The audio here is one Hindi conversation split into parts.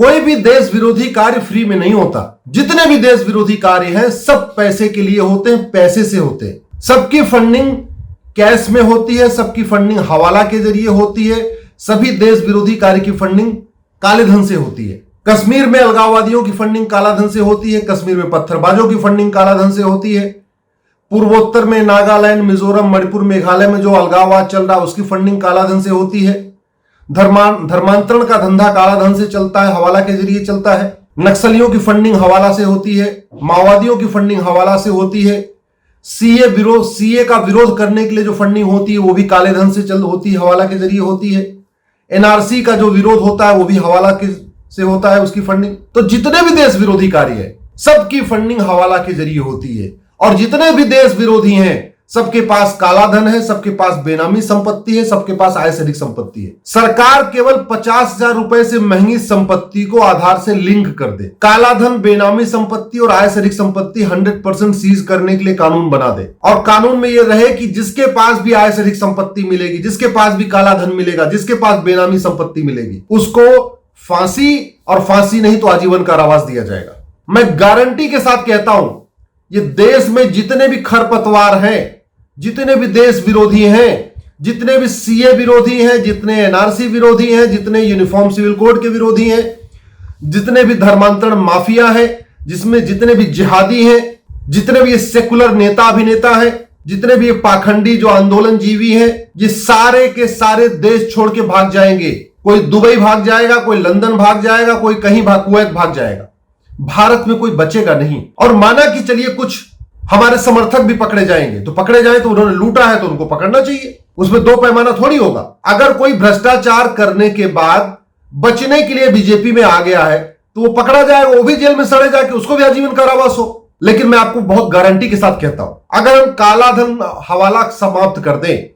कोई भी देश विरोधी कार्य फ्री में नहीं होता। जितने भी देश विरोधी कार्य हैं सब पैसे के लिए होते हैं, पैसे से होते हैं। सबकी फंडिंग कैश में होती है, सबकी फंडिंग हवाला के जरिए होती है, सभी देश विरोधी कार्य की फंडिंग काले धन से होती है। कश्मीर में अलगाववादियों की फंडिंग काला धन से होती है, कश्मीर में पत्थरबाजों की फंडिंग काला धन से होती है। पूर्वोत्तर में नागालैंड, मिजोरम, मणिपुर, मेघालय में जो अलगाववाद चल रहा है उसकी फंडिंग काला धन से होती है। धर्मांतरण का धंधा काला धन से चलता है, हवाला के जरिए चलता है। नक्सलियों की फंडिंग हवाला से होती है, माओवादियों की फंडिंग हवाला से होती है। सीए का विरोध करने के लिए जो फंडिंग होती है वो भी काले धन से होती है, हवाला के जरिए होती है। एनआरसी का जो विरोध होता है वो भी हवाला से होता है, उसकी फंडिंग। तो जितने भी देश विरोधी कार्य है सबकी फंडिंग हवाला के जरिए होती है। और जितने भी देश विरोधी हैं सबके पास काला धन है, सबके पास बेनामी संपत्ति है, सबके पास आय से अधिक संपत्ति है। सरकार केवल 50,000 रुपए से महंगी संपत्ति को आधार से लिंक कर दे, काला धन, बेनामी संपत्ति और आय से अधिक संपत्ति 100% सीज करने के लिए कानून बना दे। और कानून में यह रहे कि जिसके पास भी आय से अधिक संपत्ति मिलेगी, जिसके पास भी काला धन मिलेगा, जिसके पास बेनामी संपत्ति मिलेगी, उसको फांसी, और फांसी नहीं तो आजीवन कारावास दिया जाएगा। मैं गारंटी के साथ कहता हूं, ये देश में जितने भी खरपतवार हैं, जितने भी देश विरोधी हैं, जितने भी सीए विरोधी हैं, जितने एनआरसी विरोधी हैं, जितने यूनिफॉर्म सिविल कोड के विरोधी हैं, जितने भी धर्मांतरण माफिया हैं, जिसमें जितने भी जिहादी हैं, जितने भी ये सेकुलर नेता अभिनेता हैं, जितने भी ये पाखंडी जो आंदोलन जीवी हैं, ये सारे के सारे देश छोड़ के भाग जाएंगे। कोई दुबई भाग जाएगा, कोई लंदन भाग जाएगा, कोई कहीं कुवैत भाग जाएगा। भारत में कोई बचेगा नहीं। और माना कि चलिए कुछ हमारे समर्थक भी पकड़े जाएंगे, तो पकड़े जाए तो उन्होंने लूटा है तो उनको पकड़ना चाहिए, उसमें दो पैमाना थोड़ी होगा। अगर कोई भ्रष्टाचार करने के बाद बचने के लिए बीजेपी में आ गया है तो वो पकड़ा जाएगा, वो भी जेल में सड़े जाके, उसको भी आजीवन कारावास हो। लेकिन मैं आपको बहुत गारंटी के साथ कहता हूं, अगर हम काला धन हवाला समाप्त कर दें,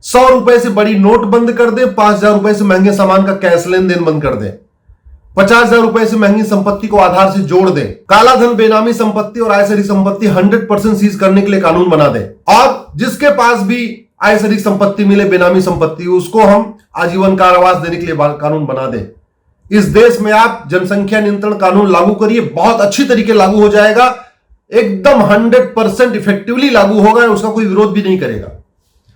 100 रुपए से बड़ी नोट बंद कर दें, 5,000 रुपए से महंगे सामान का कैश लेन देन बंद कर दें, 50,000 रुपए से महंगी संपत्ति को आधार से जोड़ दें, काला धन, बेनामी संपत्ति और आय से अधिक संपत्ति 100% सीज करने के लिए कानून बना दें, और जिसके पास भी आय से अधिक संपत्ति मिले, बेनामी संपत्ति, उसको हम आजीवन कारावास देने के लिए कानून बना दें। इस देश में आप जनसंख्या नियंत्रण कानून लागू करिए, बहुत अच्छी तरीके लागू हो जाएगा, एकदम 100% इफेक्टिवली लागू होगा, उसका कोई विरोध भी नहीं करेगा।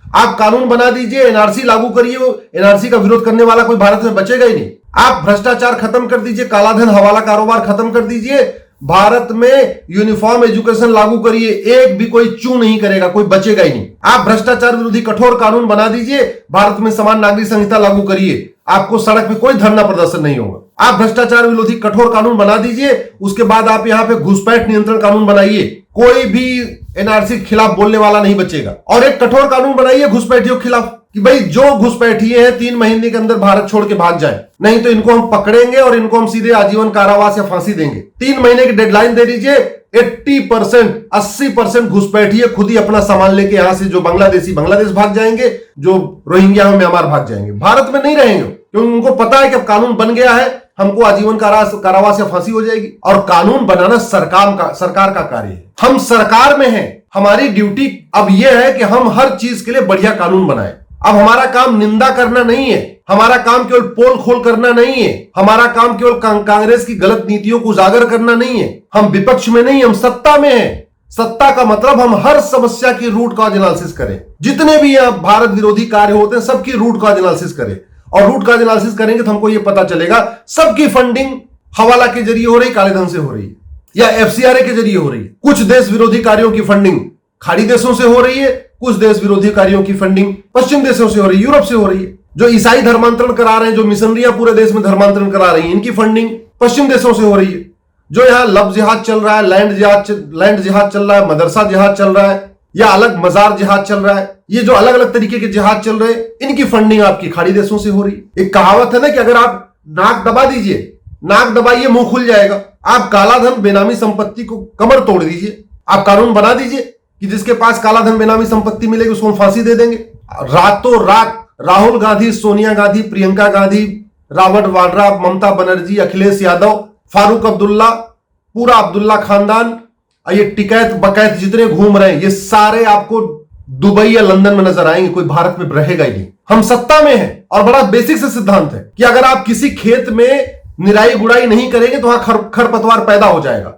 आप कानून बना दीजिए, एनआरसी लागू करिए, एनआरसी का विरोध करने वाला कोई भारत में बचेगा ही नहीं। आप भ्रष्टाचार खत्म कर दीजिए, काला धन हवाला कारोबार खत्म कर दीजिए, भारत में यूनिफॉर्म एजुकेशन लागू करिए, एक भी कोई चू नहीं करेगा, कोई बचेगा ही नहीं। आप भ्रष्टाचार विरोधी कठोर कानून बना दीजिए, भारत में समान नागरिक संहिता लागू करिए, आपको सड़क पे कोई धरना प्रदर्शन नहीं होगा। आप भ्रष्टाचार विरोधी कठोर कानून बना दीजिए, उसके बाद आप यहां पे घुसपैठ नियंत्रण कानून बनाइए, कोई भी एनआरसी के खिलाफ बोलने वाला नहीं बचेगा। और एक कठोर कानून बनाइए घुसपैठियों के खिलाफ कि भाई जो घुसपैठिए हैं 3 महीने के अंदर भारत छोड़ के भाग जाए, नहीं तो इनको हम पकड़ेंगे और इनको हम सीधे आजीवन कारावास या फांसी देंगे। 3 महीने की डेडलाइन दे दीजिए। 80% घुसपैठिए खुद ही अपना सामान लेके यहां से, जो बांग्लादेशी बांग्लादेश भाग जाएंगे, जो रोहिंग्या में म्यांमार भाग जाएंगे, भारत में नहीं रहेंगे, क्योंकि उनको पता है कि अब कानून बन गया है, हमको आजीवन कारावास या फांसी हो जाएगी। और कानून बनाना सरकार का कार्य है। हम सरकार में हैं, हमारी ड्यूटी अब यह है कि हम हर चीज के लिए बढ़िया कानून बनाएं। अब हमारा काम निंदा करना नहीं है, हमारा काम केवल पोल खोल करना नहीं है, हमारा काम केवल कांग्रेस की गलत नीतियों को उजागर करना नहीं है। हम विपक्ष में नहीं, हम सत्ता में हैं। सत्ता का मतलब हम हर समस्या की रूट कॉज एनालिसिस करें। जितने भी यहां भारत विरोधी कार्य होते हैं सबकी रूट कॉज एनालिसिस करें, और रूट कॉज एनालिसिस करेंगे तो हमको यह पता चलेगा सबकी फंडिंग हवाला के जरिए हो रही, काले धन से हो रही है, या एफसीआरए के जरिए हो रही है। कुछ देश विरोधी कार्यों की फंडिंग खाड़ी देशों से हो रही है, कुछ देश विरोधी कार्यों की फंडिंग पश्चिम देशों से हो रही है, यूरोप से हो रही है। जो ईसाई धर्मांतरण करा रहे हैं, जो मिशनरियां पूरे देश में धर्मांतरण करा रही हैं, इनकी फंडिंग पश्चिम देशों से हो रही है। जो यहां लव जिहाद चल रहा है, लैंड जिहाद चल रहा है, मदरसा जिहाद चल रहा है, या अलग मजार जिहाद चल रहा है, ये जो अलग अलग तरीके के जिहाद चल रहे हैं, इनकी फंडिंग आपकी खाड़ी देशों से हो रही है। एक कहावत है ना कि अगर आप नाक दबा दीजिए, नाक दबाइए मुंह खुल जाएगा। आप काला धन, बेनामी संपत्ति को कमर तोड़ दीजिए, आप कानून बना दीजिए कि जिसके पास काला धन, बेनामी संपत्ति मिलेगी उसको हम फांसी दे देंगे। रातों रात राहुल गांधी, सोनिया गांधी, प्रियंका गांधी, रॉबर्ट वाड्रा, ममता बनर्जी, अखिलेश यादव, फारूक अब्दुल्ला, पूरा अब्दुल्ला खानदान, ये टिकैत बकैत जितने घूम रहे हैं, ये सारे आपको दुबई या लंदन में नजर आएंगे, कोई भारत में रहेगा ही नहीं। हम सत्ता में हैं, और बड़ा बेसिक से सिद्धांत है कि अगर आप किसी खेत में निराई गुड़ाई नहीं करेंगे तो वहां खरपतवार पैदा हो जाएगा।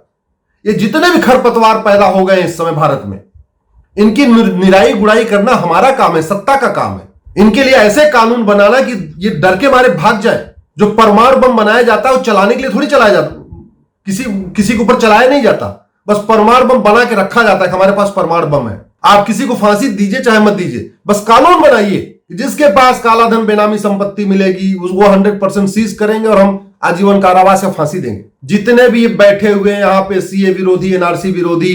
ये जितने भी खरपतवार पैदा हो गए इस समय भारत में, इनकी निराई गुड़ाई करना हमारा काम है, सत्ता का काम है। इनके लिए ऐसे कानून बनाना कि ये डर के मारे भाग जाए। जो परमाणु बम बनाया जाता है वो चलाने के लिए थोड़ी चलाया जाता, किसी के ऊपर चलाया नहीं जाता, बस परमाणु बम बना के रखा जाता है कि हमारे पास परमाणु बम है। आप किसी को फांसी दीजिए चाहे मत दीजिए, बस कानून बनाइए, जिसके पास काला धन बेनामी संपत्ति मिलेगी वो 100% सीज करेंगे और हम आजीवन कारावास या फांसी देंगे। जितने भी बैठे हुए यहां पे सीए विरोधी, एनआरसी विरोधी,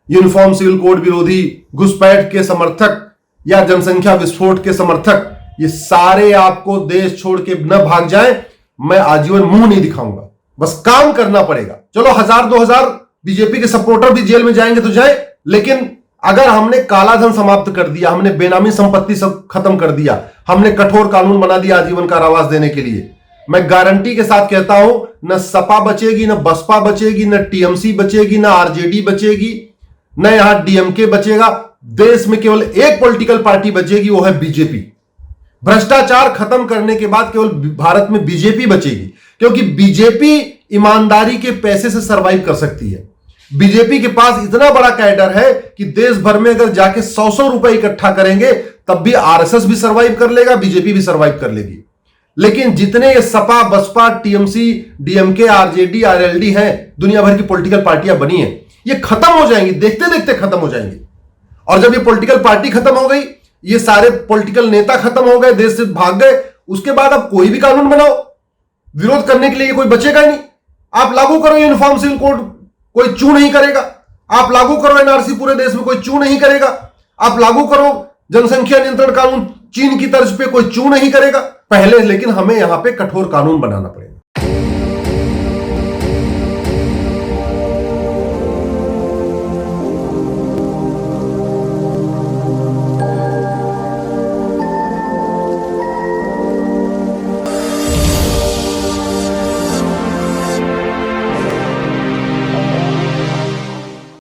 यूनिफॉर्म सिविल कोड विरोधी, घुसपैठ के समर्थक या जनसंख्या विस्फोट के समर्थक, ये सारे आपको देश छोड़ के न भाग जाएं, मैं आजीवन मुंह नहीं दिखाऊंगा, बस काम करना पड़ेगा। चलो 1000-2000 बीजेपी के सपोर्टर भी जेल में जाएंगे तो जाए, लेकिन अगर हमने काला धन समाप्त कर दिया, हमने बेनामी संपत्ति सब खत्म कर दिया, हमने कठोर कानून बना दिया आजीवन कारावास देने के लिए, मैं गारंटी के साथ कहता हूं न सपा बचेगी, न बसपा बचेगी, न टीएमसी बचेगी, न आरजेडी बचेगी, न यहां डीएमके बचेगा। देश में केवल एक पॉलिटिकल पार्टी बचेगी, वो है बीजेपी। भ्रष्टाचार खत्म करने के बाद केवल भारत में बीजेपी बचेगी, क्योंकि बीजेपी ईमानदारी के पैसे से सरवाइव कर सकती है। बीजेपी के पास इतना बड़ा कैडर है कि देश भर में अगर जाके 100-100 रुपए इकट्ठा करेंगे तब भी आरएसएस भी सरवाइव कर लेगा, बीजेपी भी सरवाइव कर लेगी। लेकिन जितने ये Sapa, Basapa, TMC, DMK, RJD, RLD हैं, दुनिया भर की पॉलिटिकल पार्टियां बनी हैं, ये खत्म हो जाएंगी, देखते देखते खत्म हो जाएंगी। और जब ये पॉलिटिकल पार्टी खत्म हो गई, ये सारे पॉलिटिकल नेता खत्म हो गए, देश से भाग गए, उसके बाद अब कोई भी कानून बनाओ, विरोध करने के लिए कोई बचेगा ही नहीं। आप लागू करो यूनिफॉर्म सिविल कोड, कोई चू नहीं करेगा। आप लागू करो एनआरसी, पूरे देश में कोई चू नहीं करेगा। आप लागू करो जनसंख्या नियंत्रण कानून चीन की तर्ज पे, कोई चू नहीं करेगा। पहले लेकिन हमें यहां पे कठोर कानून बनाना पड़ेगा।